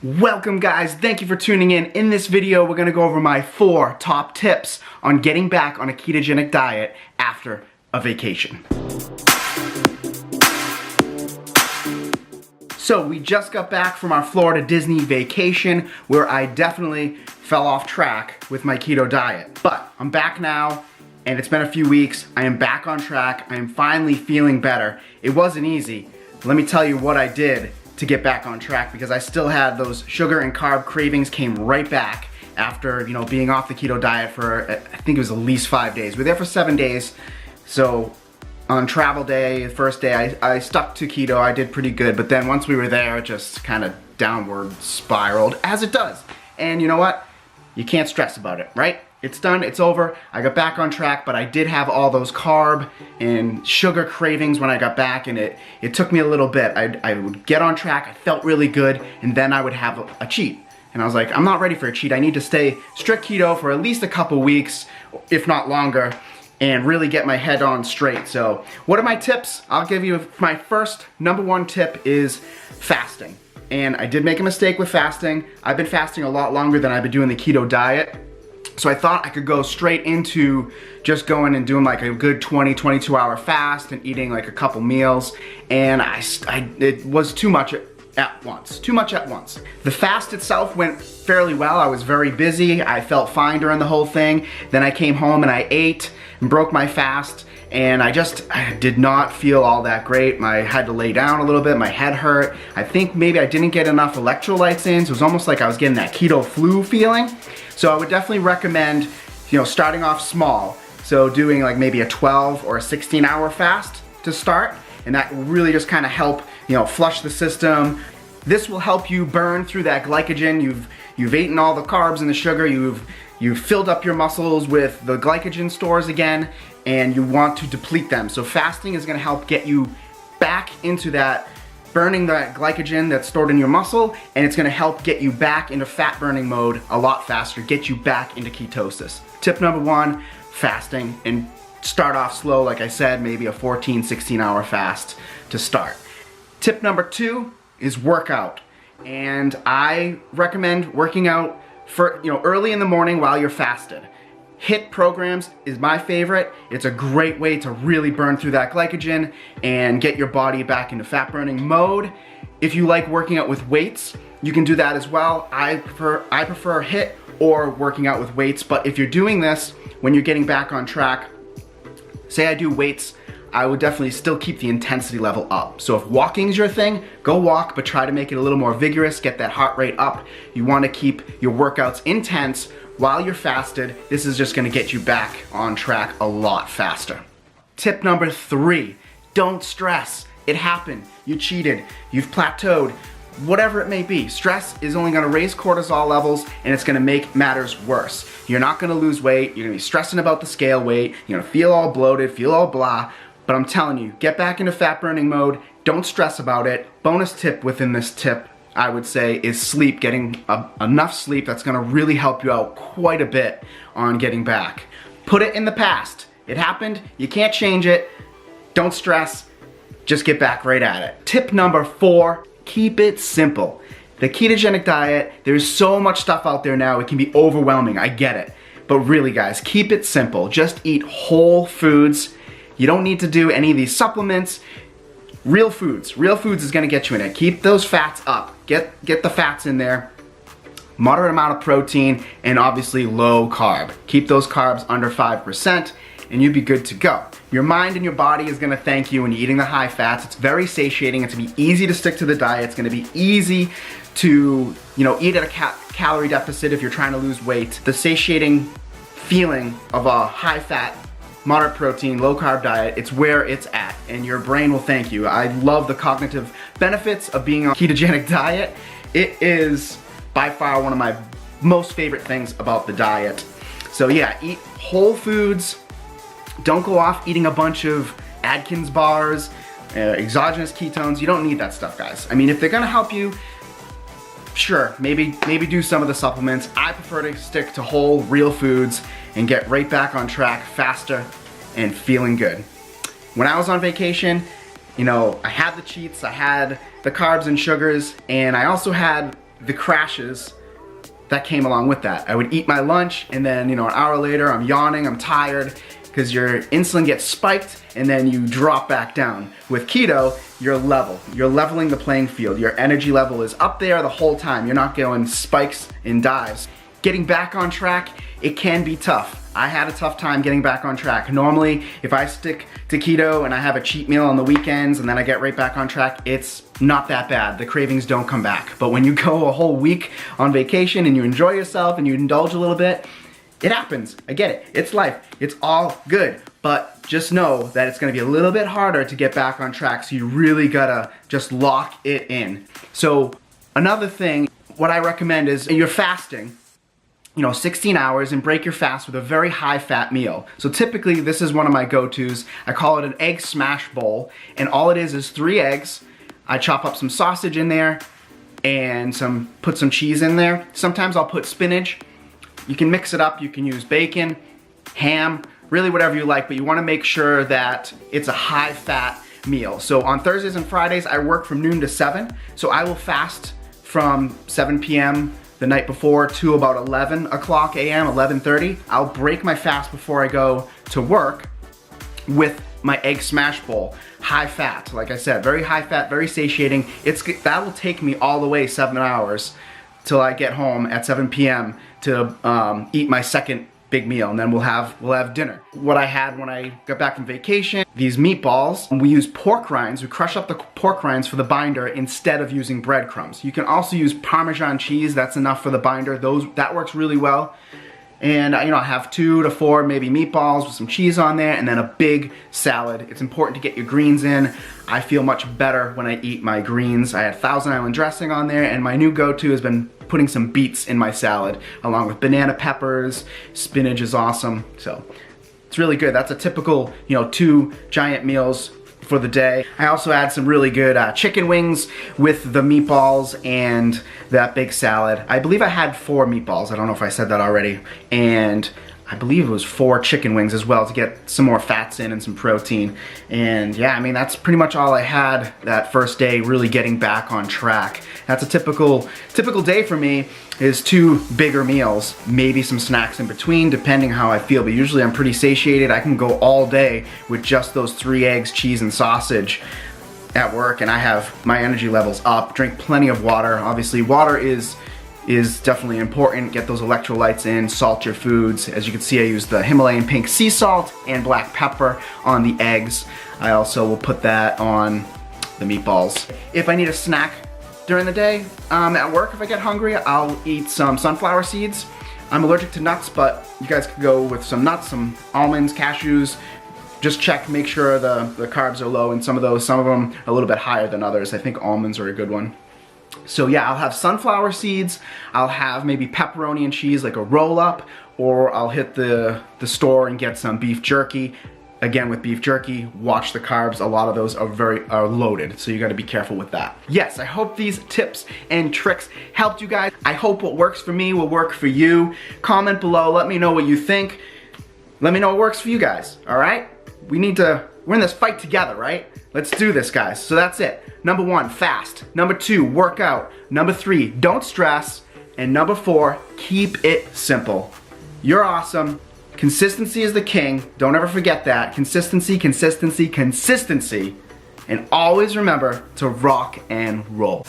Welcome guys, thank you for tuning in. In this video, we're gonna go over my 4 top tips on getting back on a ketogenic diet after a vacation. So we just got back from our Florida Disney vacation where I definitely fell off track with my keto diet. But I'm back now and it's been a few weeks. I am back on track. I am finally feeling better. It wasn't easy. Let me tell you what I did to get back on track, because I still had those sugar and carb cravings came right back after, being off the keto diet for, I think it was at least 5 days. We were there for 7 days. So on travel day, the first day, I stuck to keto. I did pretty good, but then once we were there, it just kind of downward spiraled, as it does. And you know what? You can't stress about it, right? It's done, it's over. I got back on track, but I did have all those carb and sugar cravings when I got back, and it took me a little bit. I would get on track, I felt really good, and then I would have a cheat. And I was like, I'm not ready for a cheat. I need to stay strict keto for at least a couple weeks, if not longer, and really get my head on straight. So what are my tips? I'll give you my first #1 tip is fasting. And I did make a mistake with fasting. I've been fasting a lot longer than I've been doing the keto diet. So I thought I could go straight into just going and doing like a good 22 hour fast and eating like a couple meals. And it was too much at once. The fast itself went fairly well. I was very busy. I felt fine during the whole thing. Then I came home and I ate and broke my fast. And I did not feel all that great. I had to lay down a little bit, my head hurt. I think maybe I didn't get enough electrolytes in, so it was almost like I was getting that keto flu feeling. So I would definitely recommend, starting off small. So doing like maybe a 12 or a 16 hour fast to start, and that will really just kind of help, flush the system. This will help you burn through that glycogen. You've eaten all the carbs and the sugar, you've filled up your muscles with the glycogen stores again, and you want to deplete them. So fasting is gonna help get you back into that, burning that glycogen that's stored in your muscle, and it's gonna help get you back into fat burning mode a lot faster, get you back into ketosis. Tip #1, fasting, and start off slow, like I said, maybe a 14, 16 hour fast to start. Tip #2 is workout. And I recommend working out for, early in the morning while you're fasted. HIIT programs is my favorite. It's a great way to really burn through that glycogen and get your body back into fat burning mode. If you like working out with weights, you can do that as well. I prefer HIIT or working out with weights, but if you're doing this when you're getting back on track, say I do weights, I would definitely still keep the intensity level up. So if walking is your thing, go walk, but try to make it a little more vigorous, get that heart rate up. You wanna keep your workouts intense while you're fasted. This is just gonna get you back on track a lot faster. Tip #3, don't stress. It happened, you cheated, you've plateaued, whatever it may be. Stress is only gonna raise cortisol levels and it's gonna make matters worse. You're not gonna lose weight, you're gonna be stressing about the scale weight, you're gonna feel all bloated, feel all blah, but I'm telling you, get back into fat burning mode, don't stress about it. Bonus tip within this tip, I would say, is sleep, getting enough sleep. That's gonna really help you out quite a bit on getting back. Put it in the past. It happened, you can't change it, don't stress, just get back right at it. Tip #4, keep it simple. The ketogenic diet, there's so much stuff out there now, it can be overwhelming, I get it. But really guys, keep it simple. Just eat whole foods. You don't need to do any of these supplements. Real foods is gonna get you in it. Keep those fats up. Get the fats in there. Moderate amount of protein and obviously low carb. Keep those carbs under 5% and you'd be good to go. Your mind and your body is gonna thank you when you're eating the high fats. It's very satiating. It's gonna be easy to stick to the diet. It's gonna be easy to, eat at a calorie deficit if you're trying to lose weight. The satiating feeling of a high fat, moderate protein, low carb diet, it's where it's at and your brain will thank you. I love the cognitive benefits of being on a ketogenic diet. It is by far one of my most favorite things about the diet. So yeah, eat whole foods. Don't go off eating a bunch of Atkins bars, exogenous ketones. You don't need that stuff, guys. I mean, if they're gonna help you, sure, maybe do some of the supplements. I prefer to stick to whole, real foods and get right back on track faster and feeling good. When I was on vacation, I had the cheats, I had the carbs and sugars, and I also had the crashes that came along with that. I would eat my lunch and then, you know, an hour later I'm yawning, I'm tired, because your insulin gets spiked and then you drop back down. With keto, you're level. You're leveling the playing field. Your energy level is up there the whole time. You're not going spikes and dives. Getting back on track, it can be tough. I had a tough time getting back on track. Normally, if I stick to keto and I have a cheat meal on the weekends and then I get right back on track, it's not that bad. The cravings don't come back. But when you go a whole week on vacation and you enjoy yourself and you indulge a little bit, it happens. I get it. It's life. It's all good. But just know that it's gonna be a little bit harder to get back on track, so you really gotta just lock it in. So another thing, what I recommend is you're fasting, you know, 16 hours, and break your fast with a very high fat meal. So typically this is one of my go-tos. I call it an egg smash bowl, and all it is 3 eggs. I chop up some sausage in there and put some cheese in there. Sometimes I'll put spinach. You can mix it up. You can use bacon, ham, really whatever you like, but you wanna make sure that it's a high fat meal. So on Thursdays and Fridays, I work from noon to 7. So I will fast from 7 p.m. the night before to about 11 o'clock a.m., 11:30. I'll break my fast before I go to work with my egg smash bowl. High fat, like I said, very high fat, very satiating. That will take me all the way 7 hours till I get home at 7 p.m. to eat my second big meal, and then we'll have dinner. What I had when I got back from vacation, these meatballs, we use pork rinds. We crush up the pork rinds for the binder instead of using breadcrumbs. You can also use Parmesan cheese. That's enough for the binder. That works really well. And you know, I have 2 to 4 maybe meatballs with some cheese on there, and then a big salad. It's important to get your greens in. I feel much better when I eat my greens. I had Thousand Island dressing on there, and my new go-to has been putting some beets in my salad, along with banana peppers. Spinach is awesome, so it's really good. That's a typical, you know, 2 giant meals for the day. I also add some really good chicken wings with the meatballs and that big salad. I believe I had 4 meatballs. I don't know if I said that already. And I believe it was 4 chicken wings as well to get some more fats in and some protein. And yeah, I mean, that's pretty much all I had that first day, really getting back on track. That's a typical day for me, is 2 bigger meals, maybe some snacks in between, depending how I feel. But usually I'm pretty satiated. I can go all day with just those 3 eggs, cheese, and sausage at work, and I have my energy levels up. Drink plenty of water. Obviously, water is definitely important. Get those electrolytes in, salt your foods. As you can see, I use the Himalayan pink sea salt and black pepper on the eggs. I also will put that on the meatballs. If I need a snack during the day at work, if I get hungry, I'll eat some sunflower seeds. I'm allergic to nuts, but you guys could go with some nuts, some almonds, cashews. Just check, make sure the carbs are low in some of those. Some of them are a little bit higher than others. I think almonds are a good one. So yeah, I'll have sunflower seeds, I'll have maybe pepperoni and cheese, like a roll up, or I'll hit the store and get some beef jerky. Again, with beef jerky, watch the carbs. A lot of those are loaded, so you gotta be careful with that. Yes, I hope these tips and tricks helped you guys. I hope what works for me will work for you. Comment below, let me know what you think. Let me know what works for you guys, all right? We're in this fight together, right? Let's do this, guys. So that's it. Number 1, fast. Number 2, work out. Number 3, don't stress. And number 4, keep it simple. You're awesome. Consistency is the king. Don't ever forget that. Consistency, consistency, consistency. And always remember to rock and roll.